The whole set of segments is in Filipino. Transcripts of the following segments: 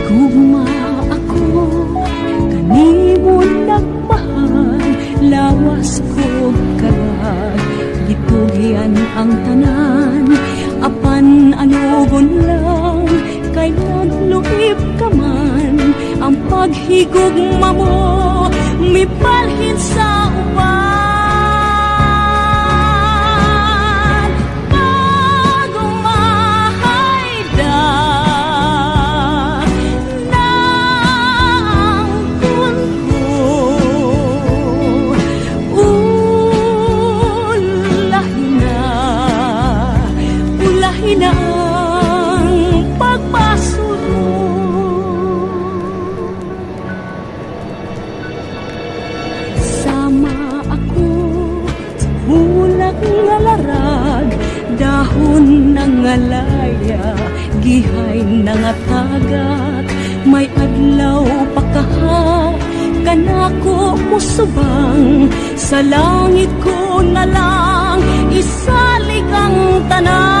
Gugma ako, kanimon nagmahal, lawas ko kalag, gitugyan ang tanan, apan anugon lang, kay nagluhip ka man, ang paghigugma mo, mipalhin sa uban. Na ang pagpasuro, sama ako sa bulak nga larag, dahon ng ngalaya, gihay na nga tagat, may adlaw pa kaha, kanako musubang, sa langit ko na lang, isalig ang tanan.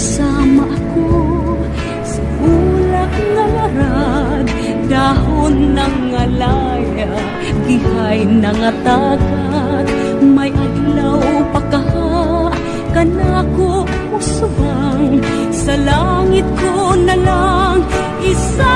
Sama ako sa bulak nga larag, dahon ng ngalaya, gihay na nga tagat, may adlaw pa kaha, kanako musubang, sa langit ko na lang isa